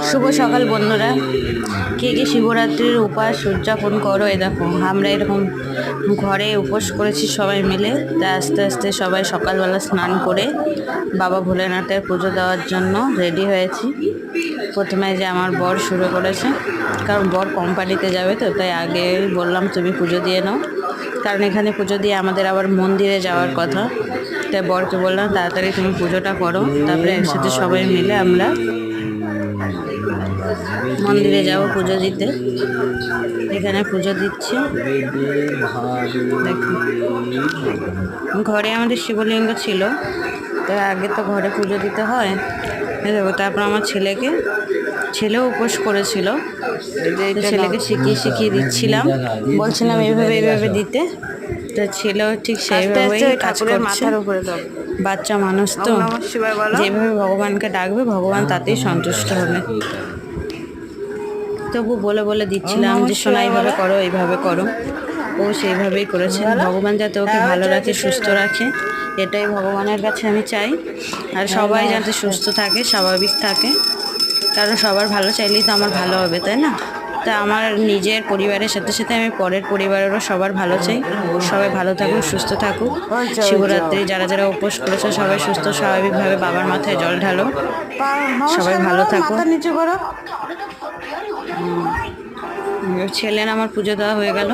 শুভ সকাল বন্ধুরা, কে কে শিবরাত্রির উপাস উদযাপন করো? এ দেখো আমরা এরকম ঘরে উপোস করেছি সবাই মিলে। তা আস্তে আস্তে সবাই সকালবেলা স্নান করে বাবা ভোলেনাথের পুজো দেওয়ার জন্য রেডি হয়েছি। প্রথমে যে আমার বর শুরু করেছে, কারণ বর কোম্পানিতে যাবে, তো তাই আগে বললাম তুমি পুজো দিয়ে নাও, কারণ এখানে পুজো দিয়ে আমাদের আবার মন্দিরে যাওয়ার কথা। তাই বরকে বললাম তাড়াতাড়ি তুমি পুজোটা করো, তারপরে একসাথে সবাই মিলে আমরা মন্দিরে যাব পুজো দিতে। এখানে পুজো দিচ্ছি। ঘরে আমাদের শিবলিঙ্গ ছিল, তো আগে তো ঘরে পুজো দিতে হয়। তারপর আমার ছেলেও উপোস করেছিল, ছেলেকে শিখিয়ে দিচ্ছিলাম, বলছিলাম এইভাবে দিতে। তো ছেলেও ঠিক সেইভাবেই কাজ করছে। বাচ্চা মানুষ তো, যেভাবে ভগবানকে ডাকবে ভগবান তাতেই সন্তুষ্ট হবে। তবু বলে দিচ্ছিলাম যে শোনা এইভাবে করো, এইভাবে করো। ও সেইভাবেই করেছে। ভগবান যাতে ওকে ভালো রাখে, সুস্থ রাখে, এটাই ভগবানের কাছে আমি চাই। আর সবাই যাতে সুস্থ থাকে, স্বাভাবিক থাকে, কারণ সবার ভালো চাইলেই তো আমার ভালো হবে, তাই না? তা আমার নিজের পরিবারের সাথে সাথে আমি পরের পরিবারেরও সবার ভালো চাই। সবাই ভালো থাকুক, সুস্থ থাকুক। শিবরাত্রি যারা যারা উপোস করেছে সবাই সুস্থ স্বাভাবিকভাবে বাবার মাথায় জল ঢালো। সবাই ভালো থাকুক। ছেলের আমার পুজো দেওয়া হয়ে গেল।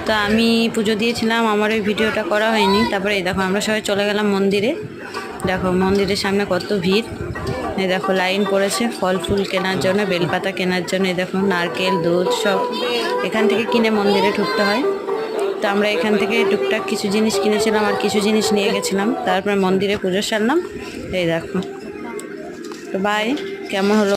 তা আমি পুজো দিয়েছিলাম, আমার ওই ভিডিওটা করা হয়নি। তারপরে এই দেখো আমরা সবাই চলে গেলাম মন্দিরে। দেখো মন্দিরের সামনে কত ভিড়। এই দেখো লাইন পড়েছে ফল ফুল কেনার জন্য, বেলপাতা কেনার জন্য। এই দেখো নারকেল, দুধ সব এখান থেকে কিনে মন্দিরে ঢুকতে হয়। তো আমরা এখান থেকে টুকটাক কিছু জিনিস কিনেছিলাম আর কিছু জিনিস নিয়ে গেছিলাম। তারপরে মন্দিরে পুজো সারলাম। এই দেখো। তো বাই, কেমন হলো?